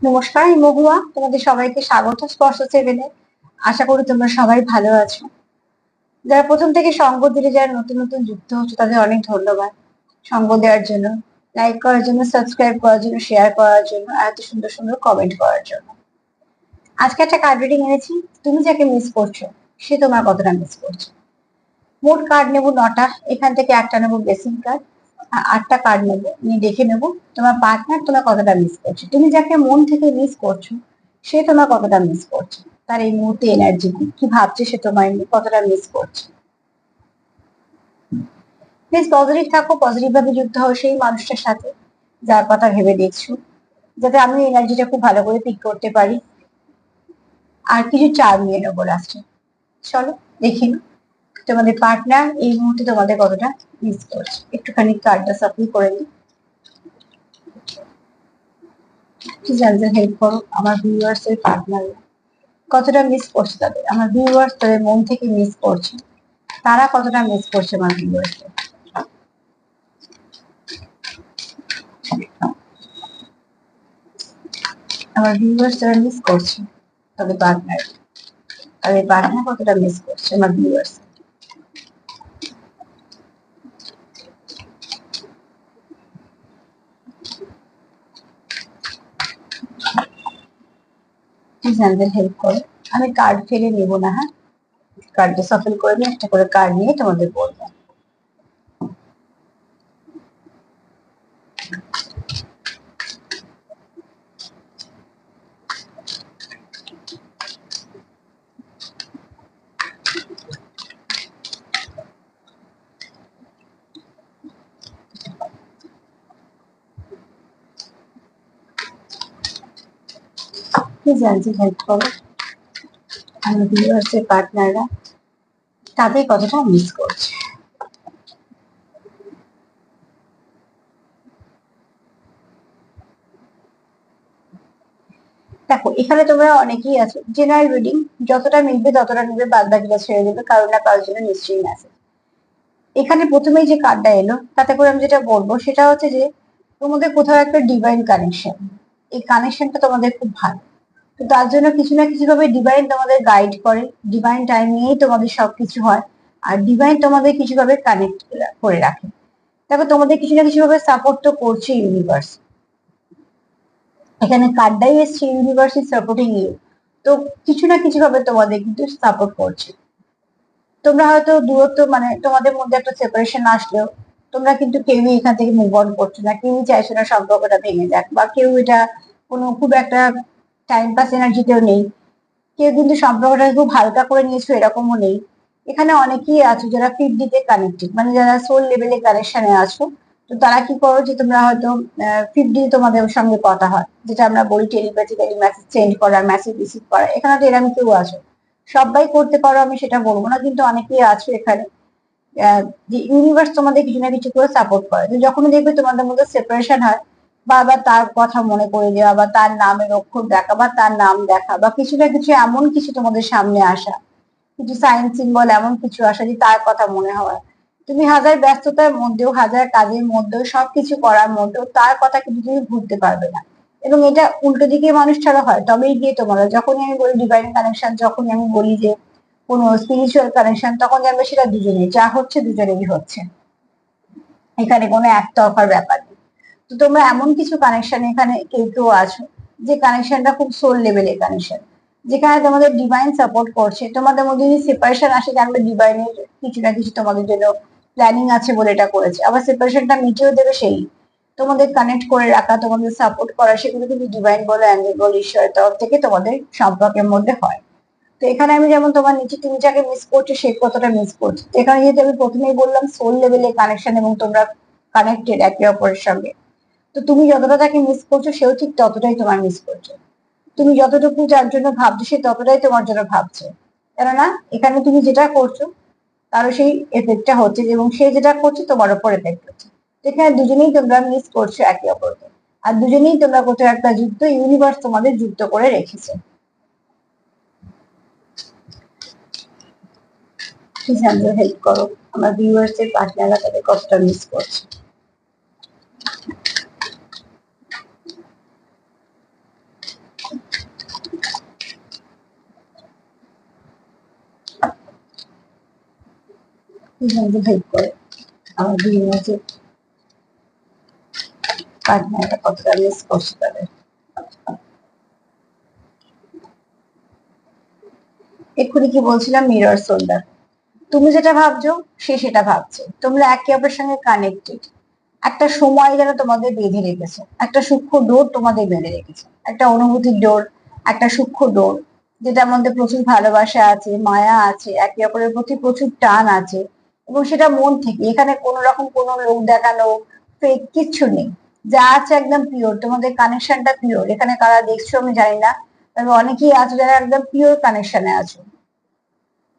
নমস্কার, আমি মহুয়া। তোমাদের সবাইকে স্বাগত স্পর্শ সেভেনে। আশা করি তোমরা সবাই ভালো আছো। যারা প্রথম থেকে সঙ্গ দিলে, যারা নতুন নতুন যুক্ত হচ্ছে, তাদের অনেক ধন্যবাদ সঙ্গ দেওয়ার জন্য, লাইক করার জন্য, সাবস্ক্রাইব করার জন্য, শেয়ার করার জন্য, আর এত সুন্দর সুন্দর কমেন্ট করার জন্য। আজকে একটা কার্ড রিডিং এনেছি। তুমি যাকে মিস করছো, সে তোমার কতটা মিস করছে। মোট কার্ড নেবো 9টা। এখান থেকে একটা নেবো বেসিক কার্ড, আর 8টা কার্ড নেবো, নিয়ে দেখে নেবো তোমার পার্টনার তোমার কতটা মিস করছে। তুমি যাকে মন থেকে মিস করছো, সে তোমার কতটা মিস করছে। তার এই মুহূর্তে এনার্জি কি ভাবছে, সে তোমার কতটা মিস করছে। প্লিজ পজিটিভ থাকো, পজিটিভ ভাবে যুক্ত হও সেই মানুষটার সাথে যার কথা ভেবে দেখছো, যাতে আমি এনার্জিটা খুব ভালো করে পিক করতে পারি। আর কিছু চার নিয়ে নেবো লাস্টে। চলো দেখি তোমাদের পার্টনার এই মুহূর্তে তোমাদের কতটা মিস করছে। একটুখানি কার্ডটা সাফল করে নিই। জানতে হেল্প করো আমার ভিউয়ার্স এর পার্টনার কতটা মিস করছে তাদের, আমার ভিউয়ার্স তাদের মন থেকে মিস করছে, তারা কতটা মিস করছে আমার ভিউয়ার্স। আমার ভিউয়ার্স যারা মিস করছে তাদের পার্টনার কতটা মিস করছে আমার ভিউয়ার্স। জানতে হেল্প করো। আমি কার্ড ফেলে নেব না, হ্যাঁ, কার্ডটা সফল করে নিয়ে একটা করে কার্ড নিয়ে তোমাদের বলবো। জানতে হেল্প করো আমার ভিউয়ার্স এর পার্টনাররা তাদের কতটা মিস করছে। দেখো, এখানে তোমরা অনেকেই আছো, জেনারেল রিডিং যতটা মিলবে ততটা নিবে, বাদ বাকিটা ছেড়ে দেবে, কারণ না কারোর জন্য নিশ্চয়ই মেসেজ। এখানে প্রথমেই যে কার্ডটা এলো, তাতে করে আমি যেটা বলবো সেটা হচ্ছে যে তোমাদের কোথাও একটা ডিভাইন কানেকশন, এই কানেকশনটা তোমাদের খুব ভালো। তো তার জন্য কিছু না কিছু ভাবে ডিভাইন তোমাদের গাইড করে, ডিভাইন টাইমিংয়েই তোমাদের সবকিছু হয়, আর ডিভাইন তোমাদের কিছু ভাবে কানেক্ট করে রাখে। দেখো, তোমাদের কিছু না কিছু ভাবে সাপোর্ট তো করছে ইউনিভার্স। এখানে কার্ডটাই এসছে ইউনিভার্স ইজ সাপোর্টিং ইউ। তো কিছু না কিছু ভাবে তোমাদের কিন্তু সাপোর্ট করছে। তোমরা হয়তো দূরত্ব, মানে তোমাদের মধ্যে একটা সেপারেশন আসলেও তোমরা কিন্তু কেউই এখান থেকে মুভ অন করছো না, কেউই চাইছো না সম্পর্কটা ভেঙে যাক, বা কেউ এটা কোনো খুব একটা টাইম পাস এনার্জিতেও নেই। কেউ কিন্তু সম্পর্কটাকে খুব হালকা করে নিয়েছো এরকমও নেই। এখানে অনেকেই আছো যারা 5D তে কানেক্টেড, মানে যারা সোল লেভেলে কানেকশনে আছো। তো তারা কি করো যে তোমরা হয়তো 5D তোমাদের সঙ্গে কথা হয়, যেটা আমরা বলি টেলিপ্যাথিক্যালি মেসেজ সেন্ড করা, মেসেজ রিসিভ করা। এখানে তো এরকম কেউ আছো, সবাই করতে পারো আমি সেটা বলবো না, কিন্তু অনেকেই আছো এখানে যে ইউনিভার্স তোমাদের কিছু না কিছু করে সাপোর্ট করে। তো যখনই দেখবে তোমাদের মধ্যে সেপারেশন হয়, বা আবার তার কথা মনে করে দেওয়া, বা তার নামের অক্ষর দেখা, বা তার নাম দেখা, বা কিছু না কিছু এমন কিছু তোমাদের সামনে আসা, কিছু সাইন সিম্বল এমন কিছু আসা যে তার কথা মনে হয়। তুমি হাজার ব্যস্ততার মধ্যেও, হাজার কাজের মধ্যেও, সবকিছু করার মধ্যেও তার কথা কিন্তু তুমি ভুলতে পারবে না। এবং এটা উল্টো দিকে মানুষ ছাড়া হয় তবেই গিয়ে তোমরা, যখনই আমি বলি ডিভাইন কানেকশন, যখনই আমি বলি যে কোনো স্পিরিচুয়াল কানেকশন, তখন জানবে সেটা দুজনেই যা হচ্ছে, দুজনেরই হচ্ছে। এখানে কোনো একতরফার ব্যাপার নেই। তো তোমরা এমন কিছু কানেকশন এখানে কেউ কেউ আছো, যে কানেকশনটা খুব সোল লেভেলের কানেকশন, যেখানে তোমাদের ডিভাইন সাপোর্ট করছে। তোমাদের মধ্যে যদি সেপারেশন আসে, জানবে ডিভাইনের কিছু না কিছু তোমাদের জন্য প্ল্যানিং আছে বলে এটা করেছে। আবার সেপারেশনটা মিটিয়েও দেবে সেই, তোমাদের কানেক্ট করে রাখা, তোমাদের সাপোর্ট করা, সেগুলো কিন্তু ডিভাইন বলো, অ্যাঞ্জেল বলো, ঈশ্বরের তরফ থেকে তোমাদের সম্পর্কের মধ্যে হয়। তো এখানে আমি যেমন তোমার নিচে তুমি যাকে মিস করছো সে কতটা মিস করছো, এখানে যেহেতু আমি প্রথমেই বললাম সোল লেভেলে কানেকশন এবং তোমরা কানেক্টেড একে অপরের সঙ্গে। তো তুমি যতটা তাকে মিস করছো, সেও ঠিক ততটাই তোমার মিস করছে। তুমি যতটুকু যার জন্য ভাবছো, সে ততটাই তোমার জন্য ভাবছে। কেননা এখানে তুমি যেটা করছো তারও সেই এফেক্টটা হচ্ছে, এবং সে যেটা করছে তোমার উপর এফেক্ট হচ্ছে। এখানে দুজনেই তোমরা মিস করছো একে অপরকে, আর দুজনেই তোমরা কোথাও একটা যুক্ত, ইউনিভার্স তোমাদের যুক্ত করে রেখেছে। প্লিজ আমাদের হেল্প করো আমার ভিউয়ার্স এর পার্টনাররা তাদের কতটা মিস করছে। দুজনকে হেল্প করে আমার বিজনেসে পার্টনারটা কতটা মিস করছে তাদের। এক্ষুনি কি বলছিলাম, মিরর সোল্ডার। তুমি যেটা ভাবছো সে সেটা ভাবছে, তোমরা একে অপরের সঙ্গে কানেক্টেড। একটা সময় যেন তোমাদের বেঁধে রেখেছে, একটা সূক্ষ্ম ডোর তোমাদের বেঁধে রেখেছে, একটা অনুভূতির ডোর, একটা সূক্ষ্ম ডোর, যেটার মধ্যে প্রচুর ভালোবাসা আছে, মায়া আছে, একে অপরের প্রতি প্রচুর টান আছে, এবং সেটা মন থেকে। এখানে কোনো রকম কোনো লোক দেখানো ফেক কিচ্ছু নেই, যা আছে একদম পিওর। তোমাদের কানেকশনটা পিওর। এখানে কারা দেখছো আমি জানি না, তবে অনেকেই আছে যারা একদম পিওর কানেকশনে আছো,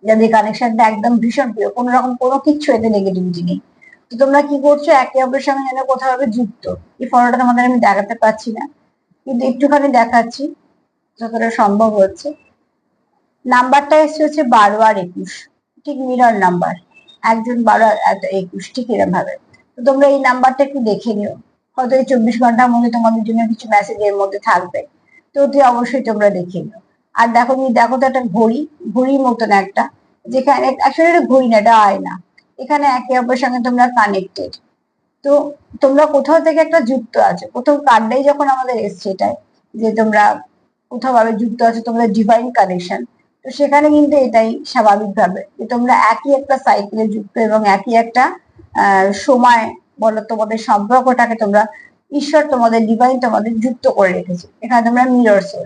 যাদের কানেকশনটা একদম ভীষণ প্রিয়, কোনো রকম কোনো কিচ্ছু এতে নেগেটিভিটি নেই। তো তোমরা কি করছো, একে অপরের সঙ্গে যেন কোথাও ভাবে যুক্ত। এই ফটোটা তোমাদের আমি দেখাতে পারছি না, কিন্তু একটুখানি দেখাচ্ছি যতটা সম্ভব হচ্ছে। নাম্বারটা এসছে হচ্ছে 12 আর 21, ঠিক মিরর নাম্বার, একজন 12 আর 21, ঠিক এরকম ভাবে। তো তোমরা এই নাম্বারটা একটু দেখে নিও, হয়তো এই 24 ঘন্টার মধ্যে তোমাদের জন্য কিছু মেসেজ এর মধ্যে থাকবে, তো অতি অবশ্যই তোমরা দেখে নিও। আর দেখো, তুমি দেখো তো একটা ঘড়ি, ঘড়ির মতন একটা, যেখানে আসলে এটা ঘড়ি না, এটা আয়না। এখানে একে অপরের সঙ্গে তোমরা কানেক্টেড। তো তোমরা কোথাও থেকে একটা যুক্ত আছো, প্রথম কার্ডটাই যখন আমাদের এসছে এটাই, যে তোমরা কোথাও ভাবে যুক্ত আছো, তোমরা ডিভাইন কানেকশন। তো সেখানে কিন্তু এটাই স্বাভাবিক ভাবে যে তোমরা একই একটা সাইকেলে যুক্ত, এবং একই একটা সময় বলো, তোমাদের সম্পর্কটাকে তোমরা, ঈশ্বর তোমাদের ডিভাইন তোমাদের যুক্ত করে রেখেছে। এখানে তোমরা মিরর সোল,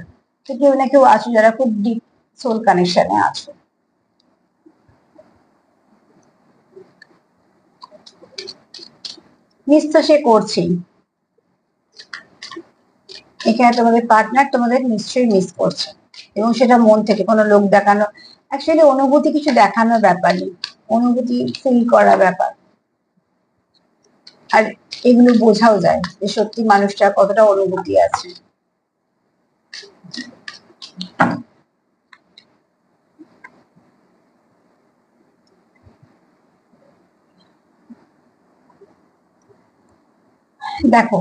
তো কেউ না কেউ আছো যারা খুব ডিপ সোল কানেকশনে আছো। মিস তো সে করছেই, এখানে তোমাদের পার্টনার তোমাদের নিশ্চয়ই মিস করছে, এবং সেটা মন থেকে, কোনো লোক দেখানো, অ্যাকচুয়ালি অনুভূতি কিছু দেখানোর ব্যাপার নেই, অনুভূতি ফিল করা ব্যাপার। আর এগুলো বোঝাও যায় যে সত্যি মানুষটার কতটা অনুভূতি আছে। দেখো,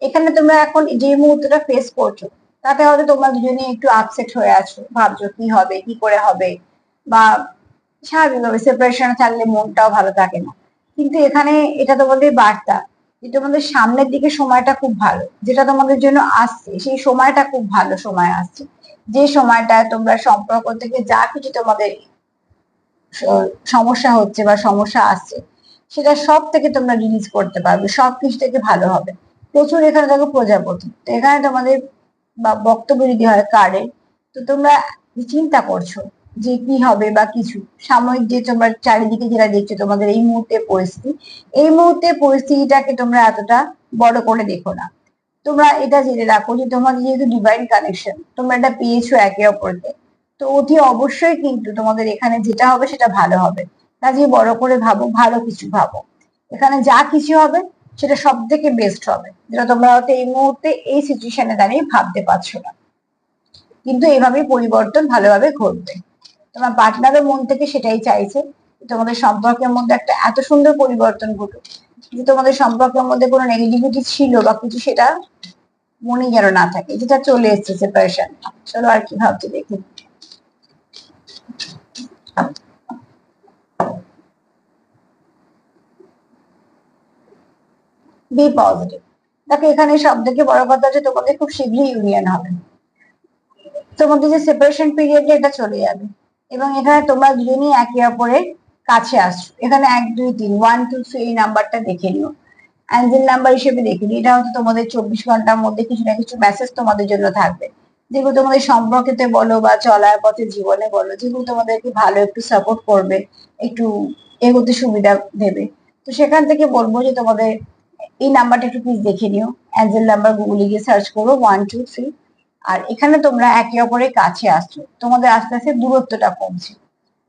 এখানে তোমরা এখন যে মুহূর্তটা ফেস করছো, তাতে হয়তো তোমরা দুজনে একটু আপসেট হয়ে আছো, ভাবছো কি হবে, কি করে হবে, বা স্বাভাবিকভাবে সেপারেশনে থাকলে মনটাও ভালো থাকে না। কিন্তু এখানে এটা তোমাদের বার্তা যে তোমাদের সামনের দিকে সময়টা খুব ভালো, যেটা তোমাদের জন্য আসছে সেই সময়টা খুব ভালো সময় আসছে। যে সময়টা তোমরা সম্পর্ক থেকে যা কিছু তোমাদের সমস্যা হচ্ছে বা সমস্যা আসছে, সেটা সব থেকে তোমরা রিলিজ করতে পারবে, সবকিছু থেকে ভালো হবে। প্রচুর এখানে দেখো প্রজাপতি, তো এখানে তোমাদের বা বক্তব্য যদি হয় কার্ডে, তো তোমরা চিন্তা করছো যে কি হবে বা কিছু সাময়িক, যে তোমরা চারিদিকে যেটা দেখছো তোমাদের এই মুহূর্তে পরিস্থিতি, এই মুহূর্তে পরিস্থিতিটাকে তোমরা এতটা বড় করে দেখো না। তোমরা এটা জেনে রাখো যে তোমাদের যেহেতু ডিভাইন কানেকশন, তোমরা এটা পেয়েছো একে অপরকে, তো অতি অবশ্যই কিন্তু তোমাদের এখানে যেটা হবে সেটা ভালো হবে। কাজে বড় করে ভাবো, ভালো কিছু ভাবো। এখানে যা কিছু হবে সেটা সব থেকে বেস্ট হবে, যেটা তোমরা হয়তো এই মুহূর্তে এই সিচুয়েশনে দাঁড়িয়ে ভাবতে পারছো না, কিন্তু এইভাবেই পরিবর্তন ভালোভাবে ঘটবে। তোমার পার্টনারও মন থেকে সেটাই চাইছে, তোমাদের সম্পর্কের মধ্যে একটা এত সুন্দর পরিবর্তন ঘটুক, যে তোমাদের সম্পর্কের মধ্যে কোনো নেগেটিভিটি ছিল বা কিছু, সেটা মনে যেন না থাকে, যেটা চলে এসছে সেপারেশন। চলো আর কি ভাবছে দেখি। Be positive. দেখো, এখানে সব থেকে বড় কথা হচ্ছে তোমাদের খুব শীঘ্রই ইউনিয়ন হবে, তোমাদের যে সেপারেশন পিরিয়ড এটা চলে যাবে, এবং এখানে তোমরা দুজনেই একে অপরের কাছে আসছো। এখানে 1 2 3, 1 2 3 এই নাম্বারটা দেখে নিও, অ্যাঞ্জেল নাম্বার হিসেবে দেখে নিও। এটা হচ্ছে তোমাদের 24 ঘন্টার মধ্যে কিছু না কিছু মেসেজ তোমাদের জন্য থাকবে, যেগুলো তোমাদের সম্পর্কেতে বলো বা চলার পথে জীবনে বলো, যেগুলো তোমাদেরকে ভালো একটু সাপোর্ট করবে, একটু এগোতে সুবিধা দেবে। তো সেখান থেকে বলবো যে তোমাদের এই নাম্বারটা একটু প্লিজ দেখে নিও, অ্যাঞ্জেল নাম্বার গুগলে গিয়ে সার্চ করো 1 2 3। আর এখানে তোমরা একে অপরের কাছে আসছো, তোমাদের আস্তে আস্তে দূরত্বটা কমছে,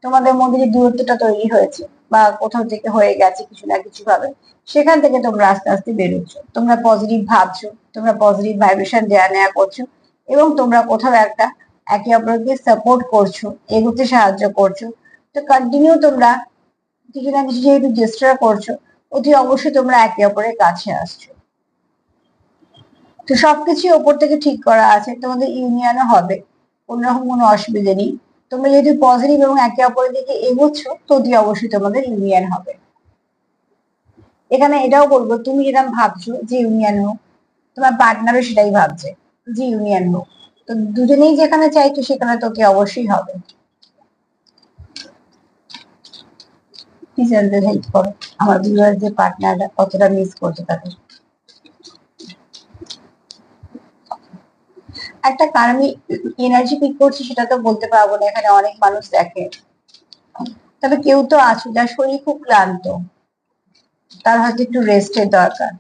তোমাদের মধ্যে যে দূরত্বটা তৈরি হয়েছে বা কোথাও থেকে হয়ে গেছে কিছু না কিছু ভাবে, সেখান থেকে তোমরা আস্তে আস্তে বেরোচ্ছ। তোমরা পজিটিভ ভাবছো, তোমরা পজিটিভ ভাইব্রেশন দেয়া নেওয়া করছো, এবং তোমরা কোথাও একটা একে অপরকে সাপোর্ট করছো, এগোতে সাহায্য করছো। তো কন্টিনিউ তোমরা কিছু না কিছু যেহেতু চেষ্টা করছো, অতি অবশ্যই তোমরা একে অপরের কাছে আসছো। তো সবকিছু ওপর থেকে ঠিক করা আছে, তোমাদের ইউনিয়নও হবে, কোন রকম কোনো অসুবিধা নেই। তোমরা যদি পজিটিভ এবং একে অপরের দিকে এগোচ্ছ তো অতি অবশ্যই তোমাদের ইউনিয়ন হবে। এখানে এটাও বলবো, তুমি যেটা ভাবছো যে ইউনিয়ন হোক, তোমার পার্টনারও সেটাই ভাবছে যে ইউনিয়ন হোক। তো দুজনেই যেখানে চাইছো সেখানে তোকে অবশ্যই হবে। টিচারদের হেল্প করো, আমার ভিউয়ার যে পার্টনাররা কতটা মিস করছে তাদের। একটা কারণ আমি এনার্জি পিক করছি সেটা তো বলতে পারবো না, এখানে অনেক মানুষ দেখে। তবে কেউ তো আছো যার শরীর খুব ক্লান্ত, তার হয়তো একটু রেস্টের দরকার।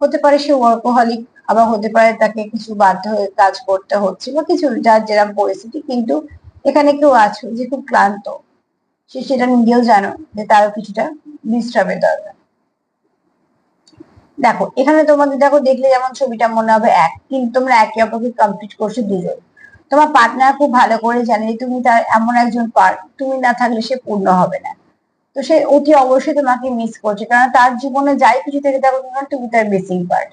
হতে পারে সে ওয়ার্কোহলিক, আবার হতে পারে তাকে কিছু বাধ্য হয়ে কাজ করতে হচ্ছে বা কিছু, যার যেরকম পরিস্থিতি। কিন্তু এখানে কেউ আছো যে খুব ক্লান্ত, সে সেটা নিজেও জানো যে তারও কিছুটা বিশ্রামের দরকার। দেখো এখানে তোমাদের দেখো দেখলে যেমন ছবিটা মনে হবে এক, কিন্তু তোমরা একে অপরকে কমপ্লিট করছো দুজন। তোমার পার্টনার খুব ভালো করে জানে তুমি তার এমন একজন পার্ট, তুমি না থাকলে সে পূর্ণ হবে না। তো সে অতি অবশ্যই তোমাকে মিস করছে, কারণ তার জীবনে যাই কিছু থেকে দেখো তুমি তার মিসিং পার্ট।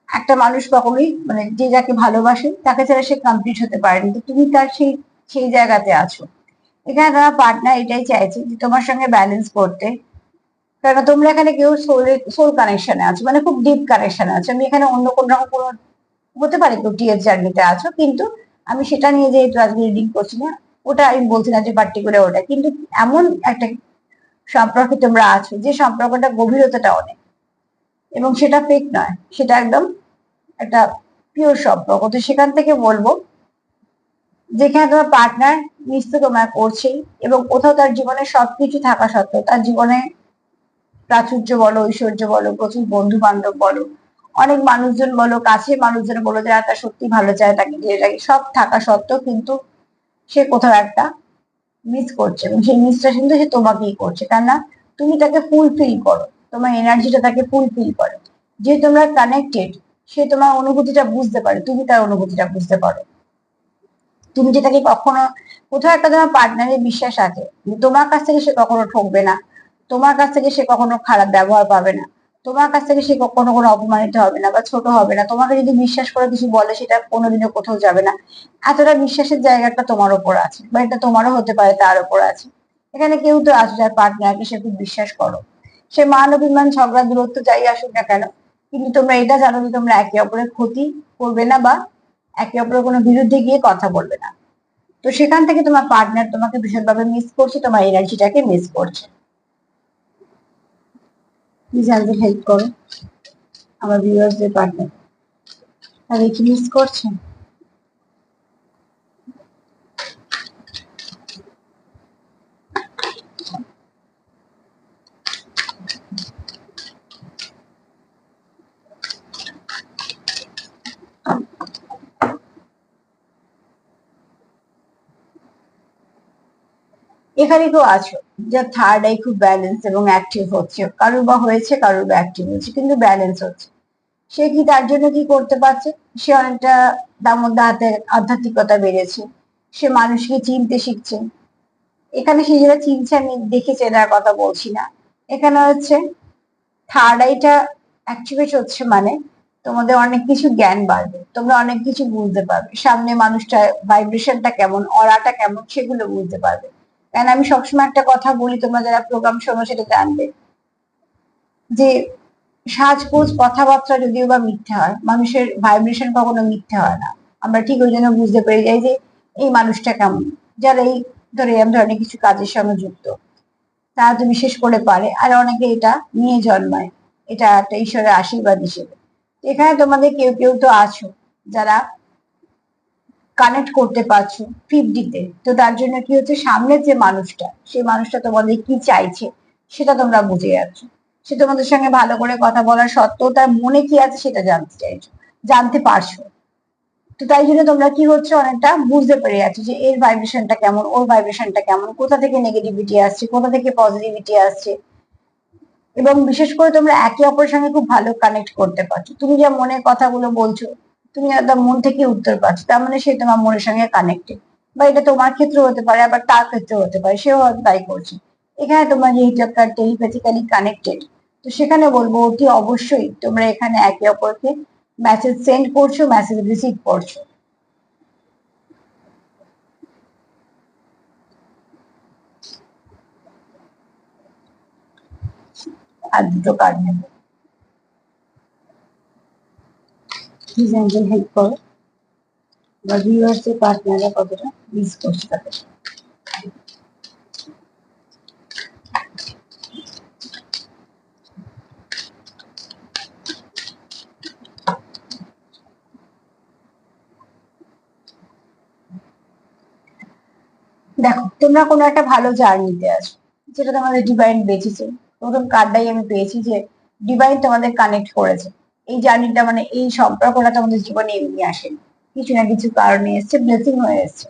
একটা মানুষ কখনোই মানে যে যাকে ভালোবাসে তাকে ছাড়া সে কমপ্লিট হতে পারেনি, তো তুমি তার সেই সেই জায়গাতে আছো। এখানে তোমার পার্টনার এটাই চাইছে যে তোমার সঙ্গে ব্যালেন্স করতে, কারণ তোমরা এখানে কেউ সোল কানেকশনে আছো, মানে খুব ডিপ কানেকশনে আছো। আমি এখানে অন্য কোনো রকম কোনো, হতে পারে কেউ টিএস জার্নিতে আছো, কিন্তু আমি সেটা নিয়ে যেহেতু আজকে রিডিং করছি না, ওটা আমি বলছি না যে পার্টিকুলার ওটা, কিন্তু এমন একটা সম্পর্কে তোমরা আছো যে সম্পর্কটা গভীরতাটা অনেক, এবং সেটা ফেক নয়, সেটা একদম একটা পিওর সম্পর্ক। তো সেখান থেকে বলবো যেখানে তোমার পার্টনার নিশ্চয় তোমার করছেই, এবং কোথাও তার জীবনে সবকিছু থাকা সত্ত্বেও, তার জীবনে প্রাচুর্য বলো, ঐশ্বর্য বলো, প্রচুর বন্ধু বান্ধব বলো, অনেক মানুষজন বলো, কাছে মানুষজন বলো, যারা তার সত্যি ভালো চায়, তাকে দিয়ে রাখে, সব থাকা সত্ত্বেও কিন্তু সে কোথাও একটা মিস করছে, এবং সেই মিসটা কিন্তু সে তোমাকেই করছে। কেননা তুমি তাকে ফুলফিল করো, তোমার এনার্জিটা তাকে ফুলফিল করে। যে তোমরা কানেক্টেড, সে তোমার অনুভূতিটা বুঝতে পারে, তুমি তার অনুভূতিটা বুঝতে পারো। তুমি যে তাকে কখনো, কোথাও একটা তোমার পার্টনারের বিশ্বাস আছে তোমার কাছ থেকে সে কখনো ঠকবে না, তোমার কাছ থেকে সে কখনো খারাপ ব্যবহার পাবে না, তোমার কাছ থেকে সে কখনো কোনো অপমানিত হবে না বা ছোট হবে না। তোমাকে যদি বিশ্বাস করে কিছু বলে সেটা কোনোদিনও কোথাও যাবে না। এতটা বিশ্বাসের জায়গাটা তোমার ওপর আছে, বা এটা তোমারও হতে পারে, তার ওপর আছে। এখানে কেউ তো আছে যার পার্টনারকে সে খুব বিশ্বাস করো, সে মান অভিমান ঝগড়া দূরত্ব যাই আসুক না কেন, কিন্তু তোমরা এটা জানো যে তোমরা একে অপরের ক্ষতি করবে না, বা একে অপরের কোনো বিরুদ্ধে গিয়ে কথা বলবে না। তো সেখান থেকে তোমার পার্টনার তোমাকে ভীষণভাবে মিস করছে, তোমার এনার্জিটাকে মিস করছে। প্লিজ আমাদের হেল্প করো, আমার ভিউয়ার্সদের পার্টনার তাদের কি মিস করছে? এখানে কেউ আছো যার থার্ড আই খুব ব্যালেন্স এবং অ্যাক্টিভ হচ্ছে, কারোর বা হয়েছে, কারোর বা অ্যাক্টিভ হচ্ছে, কিন্তু ব্যালেন্স হচ্ছে। সে কি তার জন্য কি করতে পারছে, সে অনেকটা তার মধ্যে আধ্যাত্মিকতা বেড়েছে, সে মানুষকে চিনতে শিখছে। এখানে সে যেটা চিনছে আমি দেখেছি, এটার কথা বলছি না। এখানে হচ্ছে থার্ড আইটা অ্যাক্টিভেট হচ্ছে, মানে তোমাদের অনেক কিছু জ্ঞান বাড়বে, তোমরা অনেক কিছু বুঝতে পারবে, সামনে মানুষটা ভাইব্রেশনটা কেমন, অরাটা কেমন, সেগুলো বুঝতে পারবে। কারণ আমি সবসময় একটা কথা বলি, তোমরা যারা প্রোগ্রাম শোনো সেটা জানবে যে সাজগোজ কথাবার্তা যদিও বা মিথ্যে হয়, মানুষের ভাইব্রেশন কখনো মিথ্যে হয় না। আমরা ঠিক ওই জন্য বুঝতে পেরে যাই যে এই মানুষটা কেমন। যারা এই ধরে এরকম ধরনের কিছু কাজের সঙ্গে যুক্ত, তারা তো বিশেষ করে পারে, আর অনেকে এটা নিয়ে জন্মায়, এটা একটা ঈশ্বরের আশীর্বাদ হিসেবে। এখানে তোমাদের কেউ কেউ তো আছো যারা কানেক্ট করতে পারছো 50-তে, তো তার জন্য কি হচ্ছে, সামনের যে মানুষটা, সেই মানুষটা তোমাদের কি চাইছে সেটা তোমরা বুঝে যাচ্ছ। সে তোমাদের সঙ্গে ভালো করে কথা বলার সত্ত্বেও তার মনে কি আছে সেটা জানতে চাইছো, জানতে পারছো। তো তাই জন্য তোমরা কি হচ্ছে, অনেকটা বুঝতে পেরে যাচ্ছ যে এর ভাইব্রেশনটা কেমন, ওর ভাইব্রেশনটা কেমন, কোথা থেকে নেগেটিভিটি আসছে, কোথা থেকে পজিটিভিটি আসছে। এবং বিশেষ করে তোমরা একে অপরের সঙ্গে খুব ভালো কানেক্ট করতে পারছো। তুমি যা মনে কথাগুলো বলছো, তুমি একদম মন থেকে উত্তর পাচ্ছ, তার মানে সে তোমার মনের সঙ্গে কানেক্টেড। বা এটা তোমার ক্ষেত্রে হতে পারে, আবার তার ক্ষেত্রে হতে পারে, সেও হয়তো তাই করছে। এখানে তোমরা যেহেতু একটা টেলিপ্যাথিক্যালি কানেক্টেড, তো সেখানে বলবো অতি অবশ্যই তোমরা এখানে একে অপরকে মেসেজ সেন্ড করছো, মেসেজ রিসিভ করছো। আর দুটো কার্ড নেব। প্লিজ অ্যাঞ্জেল হেল্প করো, বা ভিউয়ার্স এর পার্টনাররা কতটা মিস করছে তাদের। দেখো, তোমরা কোনো একটা ভালো জার্নিতে আছো, যেটা তোমাদের ডিভাইন বেঁচেছে। প্রথম কার্ডটাই আমি পেয়েছি যে ডিভাইন তোমাদের কানেক্ট করেছে। এই জার্নিটা মানে এই সম্পর্কটা তোমাদের জীবনে এমনি আসেনি, কিছু না কিছু কারণে এসছে, ব্লেসিং হয়ে এসছে।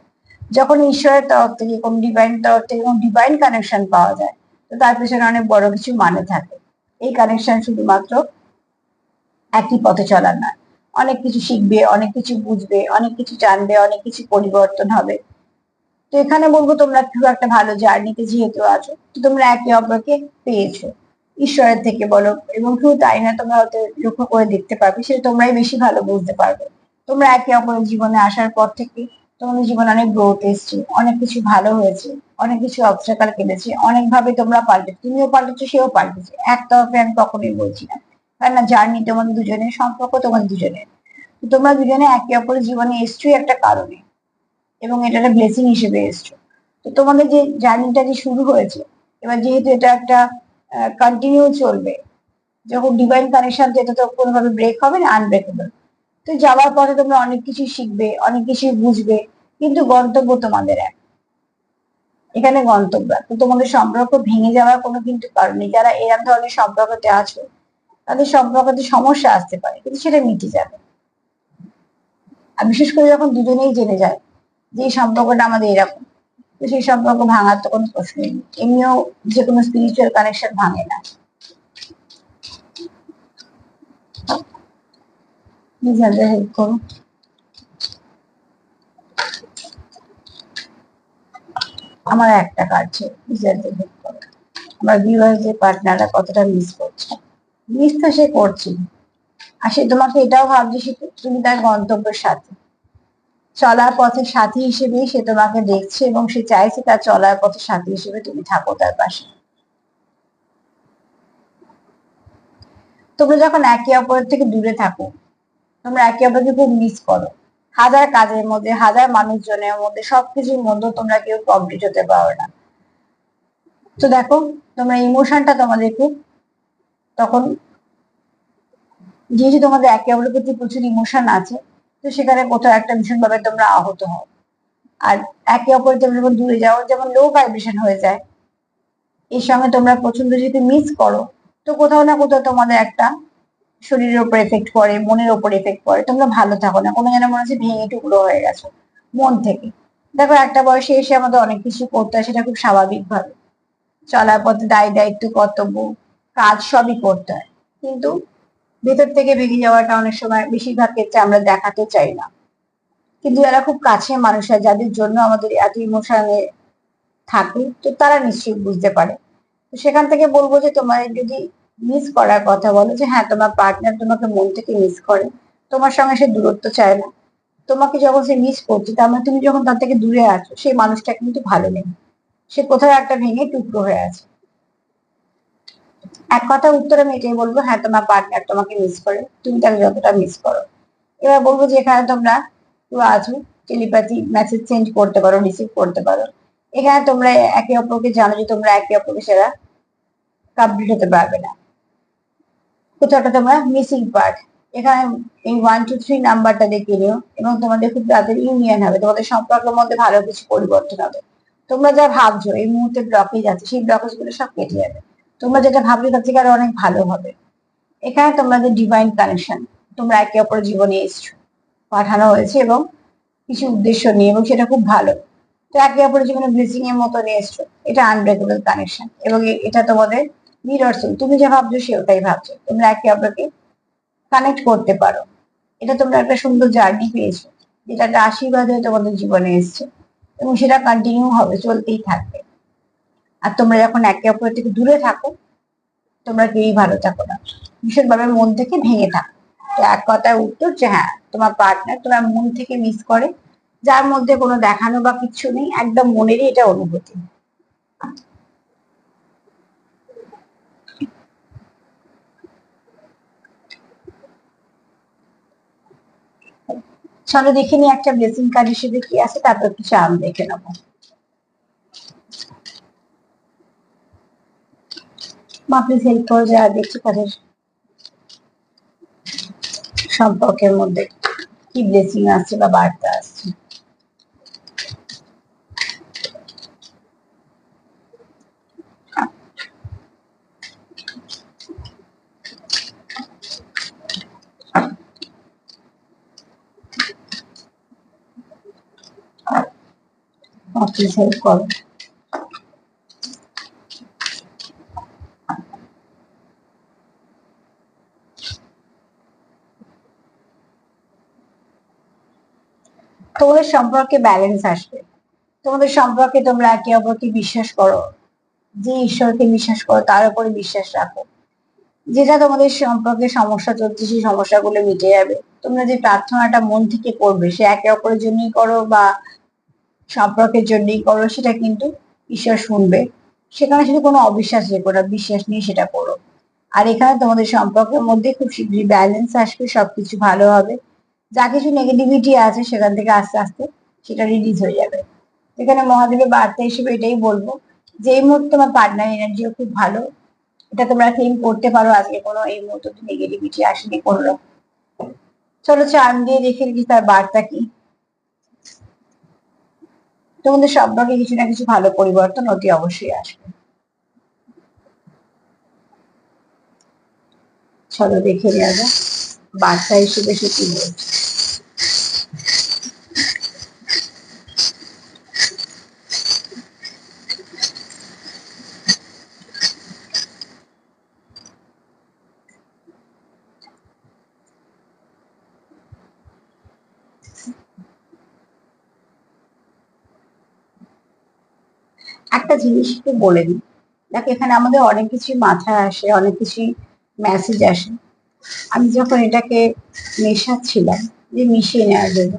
যখন ঈশ্বরের তরফ থেকে কোন ডিভাইন তরফ থেকে কোন ডিভাইন কানেকশন পাওয়া যায়, তো তার পেছনে অনেক বড় কিছু মানে থাকে। এই কানেকশন শুধুমাত্র একই পথে চলার না, অনেক কিছু শিখবে, অনেক কিছু বুঝবে, অনেক কিছু জানবে, অনেক কিছু পরিবর্তন হবে। তো এখানে বলবো তোমরা খুব একটা ভালো জার্নিতে যেহেতু আছো, তো তোমরা একে অপরকে পেয়েছো ঈশ্বরের থেকে বলো, এবং শুধু তাই না, তোমরা হয়তো লক্ষ্য করে দেখতে পারবে, সেটা তোমরাই বেশি ভালো বুঝতে পারবে। তোমরা একে অপরের জীবনে আসার পর থেকে তোমাদের জীবনে অনেক গ্রোথ এসছে, অনেক কিছু ভালো হয়েছে, অনেক কিছু অবস্টাকেল কেটেছে, অনেক ভাবে তোমরা পাল্টে, তুমিও পাল্টেছো, সেও পাল্টেছে। একতরফে আমি কখনোই বলছি না, কারণ না, জার্নি তোমাদের দুজনের, সম্পর্ক তোমাদের দুজনের। তোমরা দুজনে একে অপরের জীবনে এসছো একটা কারণে, এবং এটা একটা ব্লেসিং হিসেবে এসছো। তো তোমাদের যে জার্নিটা যে শুরু হয়েছে, এবার যেহেতু এটা একটা কন্টিনিউ চলবে, যখন ডিভাইন কানেকশন, যেটা তো কোনোভাবে ব্রেক হবে না, আনব্রেকেবল। তো যাওয়ার পরে তোমরা অনেক কিছু শিখবে, অনেক কিছু বুঝবে, কিন্তু গন্তব্য তোমাদের এক। এখানে গন্তব্য, তো তোমাদের সম্পর্ক ভেঙে যাওয়ার কোনো কিন্তু কারণ নেই। যারা এরকম ধরনের সম্পর্কতে আছো, তাদের সম্পর্কতে সমস্যা আসতে পারে, কিন্তু সেটা মিটে যাবে। আর বিশেষ করে যখন দুজনেই জেনে যায় যে এই সম্পর্কটা আমাদের এরকম, তো সেই সম্পর্ক ভাঙার তো কোনো প্রশ্নই নেই। এমনিও যে কোনো স্পিরিচুয়াল কানেকশন ভাঙে না। নিজেদের হেল্প করো। আমার একটা কার্ড ছিল, নিজেদের হেল্প করো। আমার ভিউয়ার্স যে পার্টনাররা কতটা মিস করছে। মিস তো সে করছে, আর সে তোমাকে এটাও ভাবছে তুমি তার গন্তব্যের সাথে, চলার পথের সাথী হিসেবেই সে তোমাকে দেখছে, এবং সে চাইছে তার চলার পথের সাথী হিসেবে তুমি থাকো তার পাশে। তোমরা যখন একে অপরের থেকে দূরে থাকো, তোমরা একে অপরকে খুব মিস করো। হাজার কাজের মধ্যে, হাজার মানুষজনের মধ্যে, সবকিছুর মধ্যে তোমরা কেউ কমপ্লিট হতে পারো না। তো দেখো, তোমরা ইমোশনটা তোমাদের খুব, তখন যেহেতু তোমাদের একে অপরের প্রতি প্রচুর ইমোশন আছে, তো সেখানে কোথাও একটা ভীষণ ভাবে তোমরা আহত হও। আর একে অপরের তোমরা যখন দূরে যাও, যেমন লো ভাইব্রেশন হয়ে যায়, এর সঙ্গে তোমরা প্রচন্ড যদি মিস করো, তো কোথাও না কোথাও তোমাদের একটা শরীরের উপর এফেক্ট পড়ে, মনের উপর এফেক্ট পড়ে, তোমরা ভালো থাকো না, কোনো যেন মনে হচ্ছে ভেঙে টুকরো হয়ে গেছো মন থেকে। দেখো, একটা বয়সে এসে আমাদের অনেক কিছু করতে হয়, সেটা খুব স্বাভাবিক ভাবে চলার পথে দায় দায়িত্ব, কর্তব্য, কাজ সবই করতে হয়, কিন্তু ভেতর থেকে ভেঙে যাওয়াটা অনেক সময়, বেশিরভাগ ক্ষেত্রে আমরা দেখাতে চাই না। কিন্তু যারা খুব কাছে মানুষ হয়, যাদের জন্য আমাদের এত ইমোশনে থাকে, তো তারা নিশ্চয়ই বুঝতে পারে। তো সেখান থেকে বলবো যে তোমার যদি মিস করার কথা বলো, যে হ্যাঁ, তোমার পার্টনার তোমাকে মন থেকে মিস করে, তোমার সঙ্গে সে দূরত্ব চায় না, তোমাকে যখন সে মিস করছে, তার মানে তুমি যখন তার থেকে দূরে আছো, সেই মানুষটা কিন্তু ভালো নেই, সে কোথাও একটা ভেঙে টুকরো হয়ে আছে। এক কথা উত্তরে আমি এটাই বলবো, হ্যাঁ, তোমার পার্টনার তোমাকে মিস করে, তুমি তাকে যতটা মিস করো। এবার বলবো যে এখানে তোমরা কেউ আছো, টেলিপ্যাথি মেসেজ সেন্ড করতে পারো, রিসিভ করতে পারো। এখানে তোমরা একে অপরকে জানো যে তোমরা একে অপরকে সেরা কমপ্লিট হতে পারবে না, কোথাও একটা তোমরা মিসিং পার্ট। এখানে এই 1 2 3 নাম্বারটা দেখে নিও, এবং তোমাদের খুব তাড়াতাড়ি ইউনিয়ন হবে, তোমাদের সম্পর্কের মধ্যে ভালো কিছু পরিবর্তন হবে। তোমরা যা ভাবছো এই মুহূর্তে ব্লকেজ আছে, সেই ব্লকেজ গুলো সব কেটে যাবে। তোমরা যেটা ভাবছো তার থেকে আরো অনেক ভালো হবে। এখানে তোমাদের ডিভাইন কানেকশন, তোমরা একে অপরের জীবনে এসছো, পাঠানো হয়েছে, এবং কিছু উদ্দেশ্য নিয়ে, এবং সেটা খুব ভালো। তো একে অপরের জীবনে ব্লেসিং এর মতো নিয়ে এসছো, এটা আনব্রেকেবল কানেকশন, এবং এটা তোমাদের মিরর সোল। তুমি যা ভাবছো সে ওটাই ভাবছো, তোমরা একে অপরকে কানেক্ট করতে পারো। এটা তোমরা একটা সুন্দর জার্নি পেয়েছো, যেটা একটা আশীর্বাদ হয়ে তোমাদের জীবনে এসছে, এবং সেটা কন্টিনিউ হবে, চলতেই থাকবে। আর তোমরা যখন একে অপরের থেকে দূরে থাকো, তোমরা কেউই ভালো থাকো না, ভীষণভাবে মন থেকে ভেঙে থাকো। তো এক কথায় উত্তর যে হ্যাঁ, তোমার পার্টনার তোমার মন থেকে মিস করে, যার মধ্যে কোনো দেখানো বা কিচ্ছু নেই, একদম মনেরই এটা অনুভূতি। চলো দেখে নি একটা ব্লেসিং কার্ড হিসেবে কি আছে, তারপর কিছু আম দেখে নেবো। মা প্লিজ হেল্প করো, যারা দেখছি তাদের সম্পর্কের মধ্যে কি ব্লেসিং আসছে বা বার্তা আসছে। মা প্লিজ হেল্প করো। তোমাদের সম্পর্কে ব্যালেন্স আসবে, তোমাদের সম্পর্কে তোমরা একে অপরকে বিশ্বাস করো, যে ঈশ্বরকে বিশ্বাস করো তার উপরে বিশ্বাস রাখো। যেটা তোমাদের সম্পর্কে সমস্যা চলছে সেই সমস্যাগুলো মিটে যাবে। তোমরা যে প্রার্থনাটা মন থেকে করবে, সে একে অপরের জন্যই করো বা সম্পর্কের জন্যই করো, সেটা কিন্তু ঈশ্বর শুনবে। সেখানে শুধু কোনো অবিশ্বাস রেখো না, বিশ্বাস নিয়ে সেটা করো। আর এখানে তোমাদের সম্পর্কের মধ্যে খুব শীঘ্রই ব্যালেন্স আসবে, সবকিছু ভালো হবে। যা কিছু নেগেটিভিটি আছে সেখান থেকে আস্তে আস্তে সেটা রিলিজ হয়ে যাবে। এখানে মহাদেবের বার্তা হিসেবে এটাই বলবো যে এই মুহূর্তে তোমার পার্টনার এনার্জিও খুব ভালো, এটা তোমরা ফিল করতে পারো। আজকে কোনো এই মুহূর্তে নেগেটিভিটি আসেনি কোনো রকম। চলো চার্ম দিয়ে দেখে নিচ্ছি তার বার্তা কি। তোমাদের সম্পর্কে কিছু না কিছু ভালো পরিবর্তন অতি অবশ্যই আসবে। চলো দেখে নেওয়া যাক বার্তা হিসেবে সে কি বলছে। একটা জিনিস একটু বলে দিই, দেখো এখানে আমাদের অনেক কিছুই মাথায় আসে, অনেক কিছুই মেসেজ আসে। আমি যখন এটাকে মেশাচ্ছিলাম, যে মিশিয়ে নেওয়ার জন্য,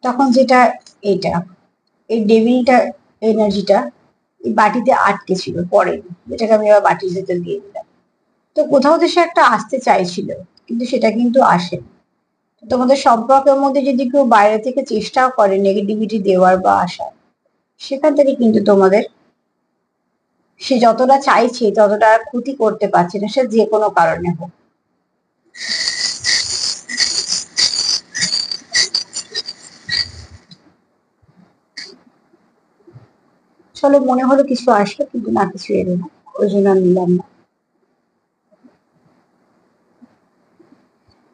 তখন যেটা এটা এই ডেভিলটা এনার্জিটা এই বাটিতে আটকে ছিল, পরে যেটাকে আমি আবার বাটির ভেতর দিয়ে দিলাম। তো কোথাও তো সে একটা আসতে চাইছিল, কিন্তু সেটা কিন্তু আসেনি। তোমাদের সম্পর্কের মধ্যে যদি কেউ বাইরে থেকে চেষ্টাও করে নেগেটিভিটি দেওয়ার বা আসার, সেখান থেকে কিন্তু তোমাদের সে যতটা চাইছে ততটা ক্ষতি করতে পারছে না, সে যে কোনো কারণে হোক। চলো মনে হলো কিছু আসলো, কিন্তু না কিছু এলো না, ওই জন্য আমি নিলাম না।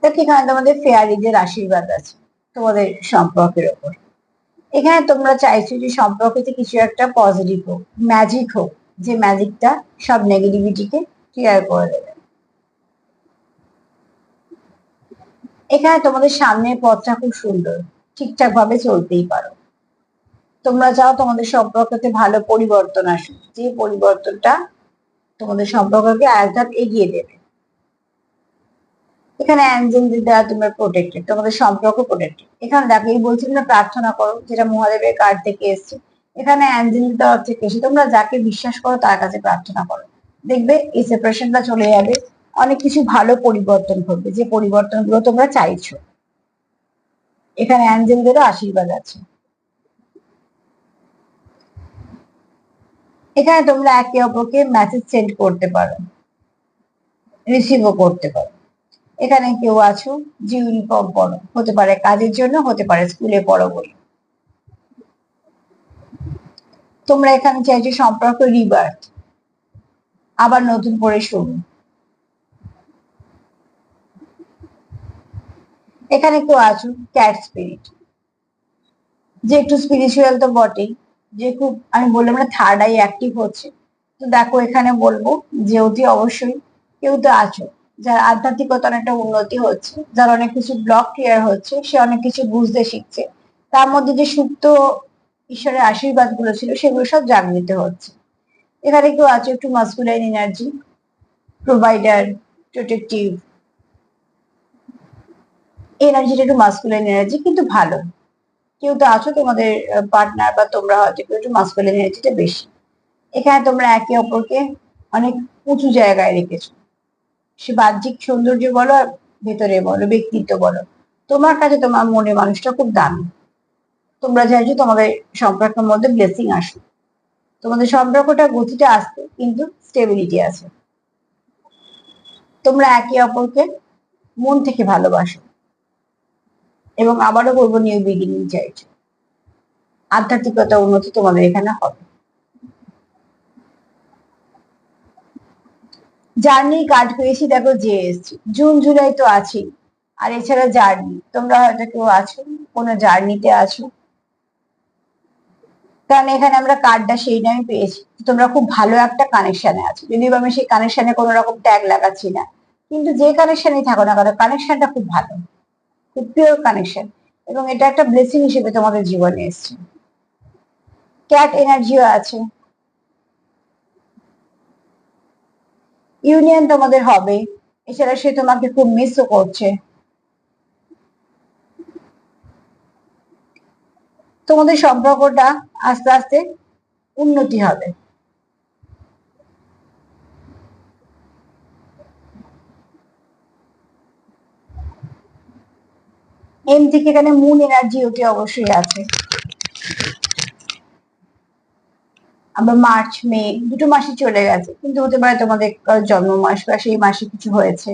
দেখো এখানে তোমাদের ফেয়ারিদের আশীর্বাদ আছে তোমাদের সম্পর্কের ওপর। এখানে তোমরা চাইছো যে সম্পর্কেতে কিছু একটা পজিটিভ হোক, ম্যাজিক হোক, যে ম্যাজিকটা সব নেগেটিভিটিকে ক্লিয়ার করে দেবে। এখানে তোমাদের সামনের পথটা খুব সুন্দর, ঠিকঠাক ভাবে চলতেই পারো। তোমরা চাও তোমাদের সম্পর্কতে ভালো পরিবর্তন আসুক, যে পরিবর্তনটা তোমাদের সম্পর্ককে এক ধাপ এগিয়ে দেবে। এখানে অ্যাঞ্জেলদের দ্বারা তোমরা প্রোটেক্টেড, তোমাদের সম্পর্ক প্রোটেক্টেড। এখানে দেখো এই বলছিল না প্রার্থনা করো, যেটা মহাদেবের কার্ড থেকে এসছে। এখানে অ্যাঞ্জেলের তরফ থেকে এসে তোমরা যাকে বিশ্বাস করো তার কাছে প্রার্থনা করো, দেখবে এই সেপারেশনটা চলে যাবে, অনেক কিছু ভালো পরিবর্তন ঘটবে, যে পরিবর্তনগুলো তোমরা চাইছো। এখানে অ্যাঞ্জেলদেরও আশীর্বাদ আছে। এখানে তোমরা একে অপরকে মেসেজ সেন্ড করতে পারো, রিসিভও করতে পারো। এখানে কেউ আছো যে ইউনিফর্ম পড়ো, হতে পারে কাজের জন্য, হতে পারে স্কুলে পড়ো বলে। তোমরা এখানে চাইছো সম্পর্ক রিবার্থ, আবার নতুন করে শুরু। এখানে কেউ আছো ক্যাট স্পিরিট, যে একটু স্পিরিচুয়াল তো বটেই, যে খুব আমি বললাম না থার্ড আই অ্যাক্টিভ হচ্ছে। তো দেখো এখানে বলবো যে অতি অবশ্যই কেউ তো আছো যার আধ্যাত্মিকতার একটা উন্নতি হচ্ছে, যার অনেক কিছু ব্লক ক্লিয়ার হচ্ছে, সে অনেক কিছু বুঝতে শিখছে। তার মধ্যে যে সুপ্ত ঈশ্বরের আশীর্বাদ গুলো ছিল সেগুলো সব জাগৃত হচ্ছে। এখানে কেউ আছো একটু মাস্কুলাইন এনার্জি, প্রোভাইডার, প্রোটেক্টিভ এনার্জিটা একটু মাস্কুলাইন এনার্জি, কিন্তু ভালো। কেউ তো আছো তোমাদের পার্টনার বা তোমরা হয়তো কেউ একটু মাস্কুলাইন এনার্জিটা বেশি। এখানে তোমরা একে অপরকে অনেক উঁচু জায়গায় রেখেছো, সে বাহ্যিক সৌন্দর্য বলো আর ভেতরে বলো ব্যক্তিত্ব বলো, তোমার কাছে তোমার মনে মানুষটা খুব দামি। তোমরা চাইছো তোমাদের সম্পর্কের মধ্যে ব্লেসিং আসুক, তোমাদের সম্পর্কটা গতিতে আসবে কিন্তু স্টেবিলিটি আছে। তোমরা একে অপরকে মন থেকে ভালোবাসো এবং আবারও বলবো নিউ বিগিনিং চাইছো। আধ্যাত্মিকতা উন্নতি তোমাদের এখানে হবে। জার্নি কার্ড পেয়েছি, দেখো যে এসছি, জুন জুলাই তো আছেই, আর এছাড়া জার্নি, তোমরা হয়তো কেউ আছো কোনো জার্নিতে আছো, কারণ এখানে আমরা কার্ডটা সেই নামে পেয়েছি। তোমরা খুব ভালো একটা কানেকশনে আছো, যদিও আমি সেই কানেকশনে কোনো রকম ট্যাগ লাগাচ্ছি না, কিন্তু যে কানেকশনেই থাকো না কেন কানেকশনটা খুব ভালো, খুব পিওর কানেকশন, এবং এটা একটা ব্লেসিং হিসেবে তোমাদের জীবনে এসছে। ক্যাট এনার্জিও আছে, ইউনিয়ন তোমাদের হবে। এছাড়া সে তোমাকে খুব মিসও করছে। তোমাদের সম্পর্কটা আস্তে আস্তে উন্নতি হবে। এম থেকে এখানে মুন এনার্জি ওটি অবশ্যই আছে। আবার মার্চ মে দুটো মাসই চলে গেছে, কিন্তু হতে পারে তোমাদের জন্ম মাস বা সেই মাসে কিছু হয়েছে।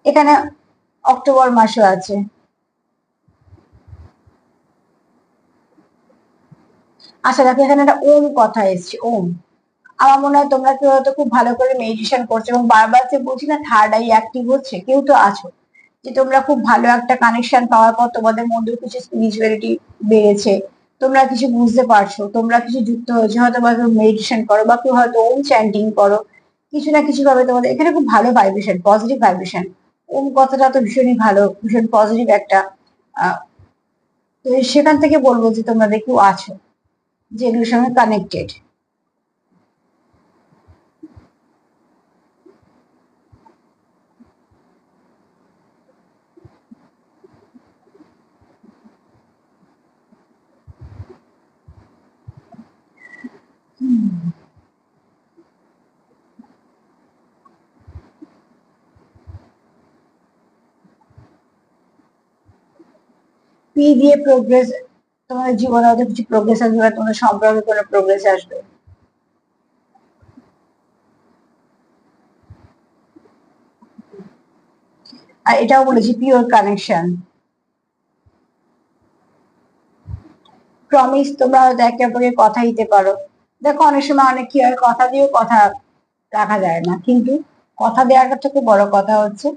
এখানে অক্টোবর মাসও আছে। আচ্ছা দেখো, এখানে একটা ওম কথা এসছে, ওম। আমার মনে হয় তোমরা কেউ হয়তো খুব ভালো করে মেডিটেশন করছো এবং বারবার যে বলছি না থার্ড আই অ্যাক্টিভ হচ্ছে, কেউ তো আছো যে তোমরা খুব ভালো একটা কানেকশন পাওয়ার পর তোমাদের মধ্যে কিছু স্পিরিচুয়ালিটি বেড়েছে, তোমরা কিছু বুঝতে পারছো, তোমরা কিছু যুক্ত হয়েছে, হয়তো বা মেডিটেশন করো বা কেউ হয়তো ওম চ্যান্টিং করো, কিছু না কিছু ভাবে তোমাদের এখানে খুব ভালো ভাইব্রেশন, পজিটিভ ভাইব্রেশন। ওম কথাটা তো ভীষণই ভালো, ভীষণ পজিটিভ একটা তো সেখান থেকে বলবো যে তোমরা কেউ আছো যেগুলোর সঙ্গে কানেক্টেড। পি দিয়ে প্রোগ্রেস, তোমাদের জীবনে হয়তো কিছু প্রোগ্রেস আসবে বা তোমাদের সম্পর্কে কোনো প্রোগ্রেস আসবে। আর এটাও বলেছি পিওর কানেকশন। প্রমিস, তোমরা হয়তো একে অপরকে কথা দিতে পারো। দেখো অনেক সময় অনেক কি হয়, কথা দিয়েও কথা রাখা যায় না, কিন্তু কথা দেওয়াটা থেকে বড় কথা হচ্ছে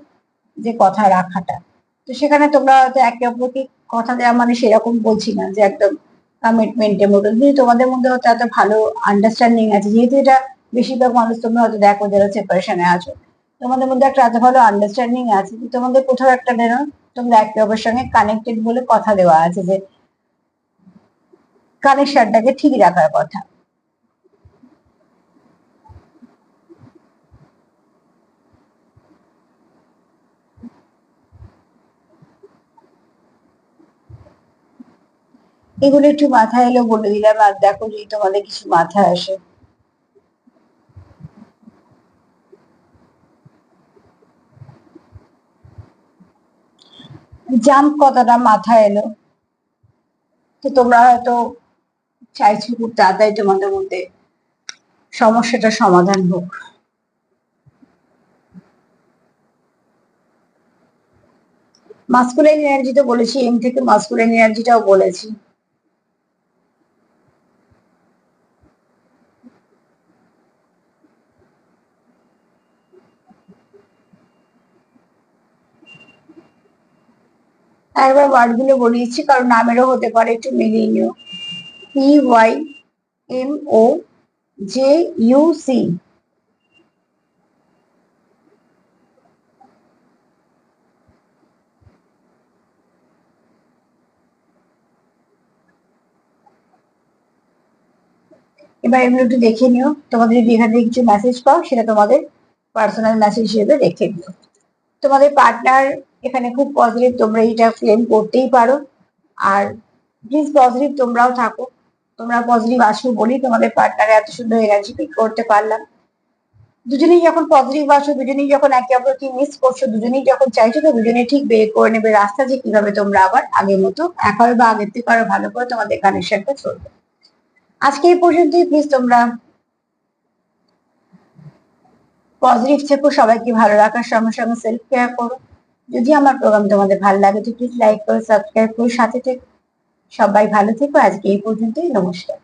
যে কথা রাখাটা। তো সেখানে তোমরা হয়তো একে অপরকে কথা দেওয়া মানে সেরকম বলছি না যে একদম কমিটমেন্টের মতো, কিন্তু তোমাদের মধ্যে হয়তো এত ভালো আন্ডারস্ট্যান্ডিং আছে, যেহেতু এটা বেশিরভাগ মানুষ তোমরা হয়তো দেখো যারা সেপারেশনে আছো, তোমাদের মধ্যে একটা এত ভালো আন্ডারস্ট্যান্ডিং আছে যে তোমাদের কোথাও একটা যেন তোমরা একে অপরের সঙ্গে কানেক্টেড বলে কথা দেওয়া আছে যে কানেকশনটাকে ঠিক রাখার কথা। এগুলো একটু মাথায় এলো বলে দিলাম, আর দেখো যদি তোমাদের কিছু মাথায় আসে। জাম্প কথাটা মাথায় এলো, তো তোমরা হয়তো চাইছো খুব তাড়াতাড়ি তোমাদের মধ্যে সমস্যাটা সমাধান হোক। মাস্কুলাইন এনার্জি তো বলেছি, এম থেকে মাস্কুলাইন এনার্জিটাও বলেছি। একবার ওয়ার্ড গুলো বলিয়েছি, কারণ নামেরও হতে পারে, একটু মিলিয়ে নিও। PYMOJUC। এবার এগুলো একটু দেখে নিও, তোমাদের যদি এখান থেকে কিছু মেসেজ পাও সেটা তোমাদের পার্সোনাল মেসেজ হিসেবে রেখে দিও। তোমাদের পার্টনার এখানে খুব পজিটিভ, তোমরা এটা ক্লেম করতেই পারো। আর প্লিজ পজিটিভ তোমরাও থাকো, তোমরা পজিটিভ আসো বলি তোমাদের পার্টনারে এত সুন্দর এনার্জি পিক করতে পারলাম। দুজনেই যখন পজিটিভ আছো, দুজনেই যখন একে অপরকে মিস করছো, দুজনেই যখন চাইছো, তো দুজনেই ঠিক বের করে নেবে রাস্তা যে কিভাবে তোমরা আবার আগের মতো একার বা আগের থেকে আরো ভালো করে তোমাদের কানেকশনটা চলবে। আজকে এই পর্যন্তই। প্লিজ তোমরা পজিটিভ থেকো, সবাইকে ভালো রাখার সঙ্গে সঙ্গে সেলফ কেয়ার করো। যদি আমার প্রোগ্রাম তোমাদের ভালো লাগে তো প্লিজ লাইক করো, সাবস্ক্রাইব করো, সাথে থেকো। সবাই ভালো থেকো। আজকে এই পর্যন্তই। নমস্কার।